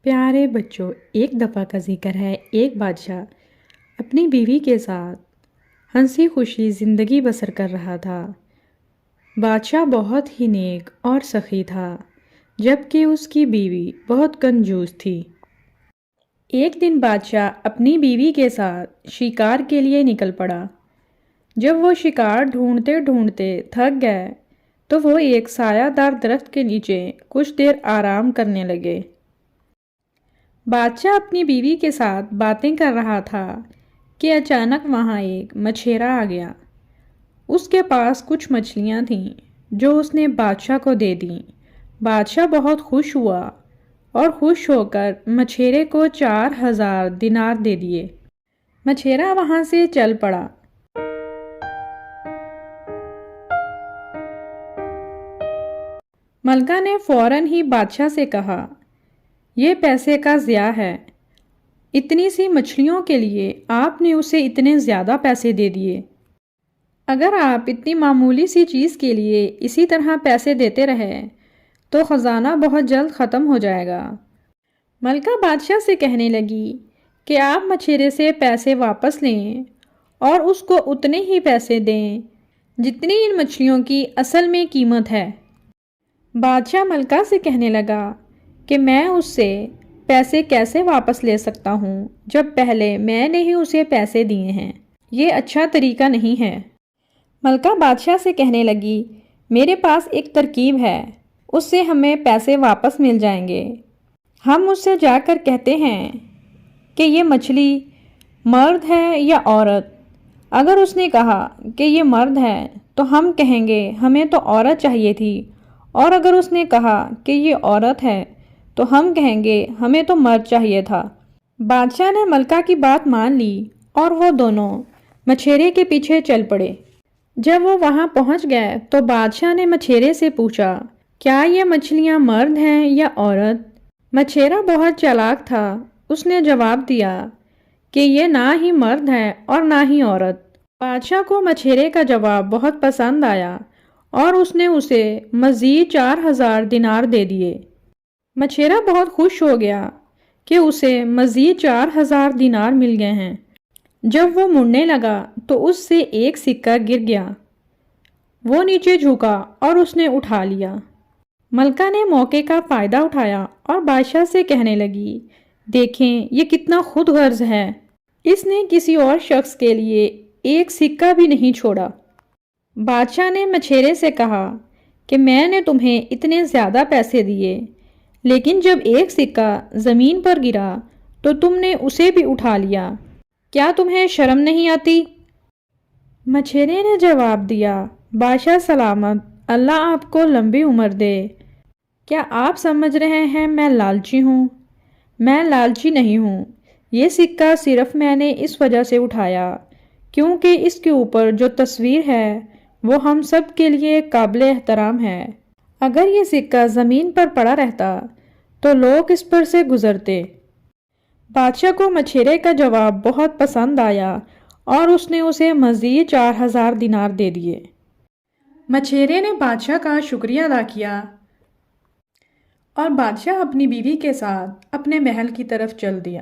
پیارے بچوں، ایک دفعہ کا ذکر ہے، ایک بادشاہ اپنی بیوی کے ساتھ ہنسی خوشی زندگی بسر کر رہا تھا۔ بادشاہ بہت ہی نیک اور سخی تھا، جبکہ اس کی بیوی بہت کنجوس تھی۔ ایک دن بادشاہ اپنی بیوی کے ساتھ شکار کے لیے نکل پڑا۔ جب وہ شکار ڈھونڈتے ڈھونڈتے تھک گئے تو وہ ایک سایہ دار درخت کے نیچے کچھ دیر آرام کرنے لگے۔ بادشاہ اپنی بیوی کے ساتھ باتیں کر رہا تھا کہ اچانک وہاں ایک مچھیرا آ گیا۔ اس کے پاس کچھ مچھلیاں تھیں جو اس نے بادشاہ کو دے دیں۔ بادشاہ بہت خوش ہوا اور خوش ہو کر مچھیرے کو 4000 دینار دے دیے۔ مچھیرا وہاں سے چل پڑا۔ ملکہ نے فوراً ہی بادشاہ سے کہا، یہ پیسے کا ضیاع ہے۔ اتنی سی مچھلیوں کے لیے آپ نے اسے اتنے زیادہ پیسے دے دیے۔ اگر آپ اتنی معمولی سی چیز کے لیے اسی طرح پیسے دیتے رہے تو خزانہ بہت جلد ختم ہو جائے گا۔ ملکہ بادشاہ سے کہنے لگی کہ آپ مچھیرے سے پیسے واپس لیں اور اس کو اتنے ہی پیسے دیں جتنی ان مچھلیوں کی اصل میں قیمت ہے۔ بادشاہ ملکہ سے کہنے لگا کہ میں اس سے پیسے کیسے واپس لے سکتا ہوں جب پہلے میں نے ہی اسے پیسے دیے ہیں؟ یہ اچھا طریقہ نہیں ہے۔ ملکہ بادشاہ سے کہنے لگی، میرے پاس ایک ترکیب ہے، اس سے ہمیں پیسے واپس مل جائیں گے۔ ہم اس سے جا کر کہتے ہیں کہ یہ مچھلی مرد ہے یا عورت۔ اگر اس نے کہا کہ یہ مرد ہے تو ہم کہیں گے ہمیں تو عورت چاہیے تھی، اور اگر اس نے کہا کہ یہ عورت ہے تو ہم کہیں گے ہمیں تو مرد چاہیے تھا۔ بادشاہ نے ملکہ کی بات مان لی اور وہ دونوں مچھیرے کے پیچھے چل پڑے۔ جب وہ وہاں پہنچ گئے تو بادشاہ نے مچھیرے سے پوچھا، کیا یہ مچھلیاں مرد ہیں یا عورت؟ مچھیرا بہت چالاک تھا، اس نے جواب دیا کہ یہ نہ ہی مرد ہے اور نہ ہی عورت۔ بادشاہ کو مچھیرے کا جواب بہت پسند آیا اور اس نے اسے مزید 4000 دینار دے دیے۔ مچھیرا بہت خوش ہو گیا کہ اسے مزید 4000 دینار مل گئے ہیں۔ جب وہ مڑنے لگا تو اس سے ایک سکہ گر گیا۔ وہ نیچے جھکا اور اس نے اٹھا لیا۔ ملکہ نے موقع کا فائدہ اٹھایا اور بادشاہ سے کہنے لگی، دیکھیں یہ کتنا خود غرض ہے، اس نے کسی اور شخص کے لیے ایک سکہ بھی نہیں چھوڑا۔ بادشاہ نے مچھیرے سے کہا کہ میں نے تمہیں اتنے زیادہ پیسے دیے، لیکن جب ایک سکہ زمین پر گرا تو تم نے اسے بھی اٹھا لیا، کیا تمہیں شرم نہیں آتی؟ مچھیرے نے جواب دیا، بادشاہ سلامت، اللہ آپ کو لمبی عمر دے۔ کیا آپ سمجھ رہے ہیں میں لالچی ہوں؟ میں لالچی نہیں ہوں۔ یہ سکہ صرف میں نے اس وجہ سے اٹھایا کیونکہ اس کے اوپر جو تصویر ہے وہ ہم سب کے لیے قابل احترام ہے۔ اگر یہ سکہ زمین پر پڑا رہتا تو لوگ اس پر سے گزرتے۔ بادشاہ کو مچھیرے کا جواب بہت پسند آیا اور اس نے اسے مزید 4000 دینار دے دیے۔ مچھیرے نے بادشاہ کا شکریہ ادا کیا اور بادشاہ اپنی بیوی کے ساتھ اپنے محل کی طرف چل دیا۔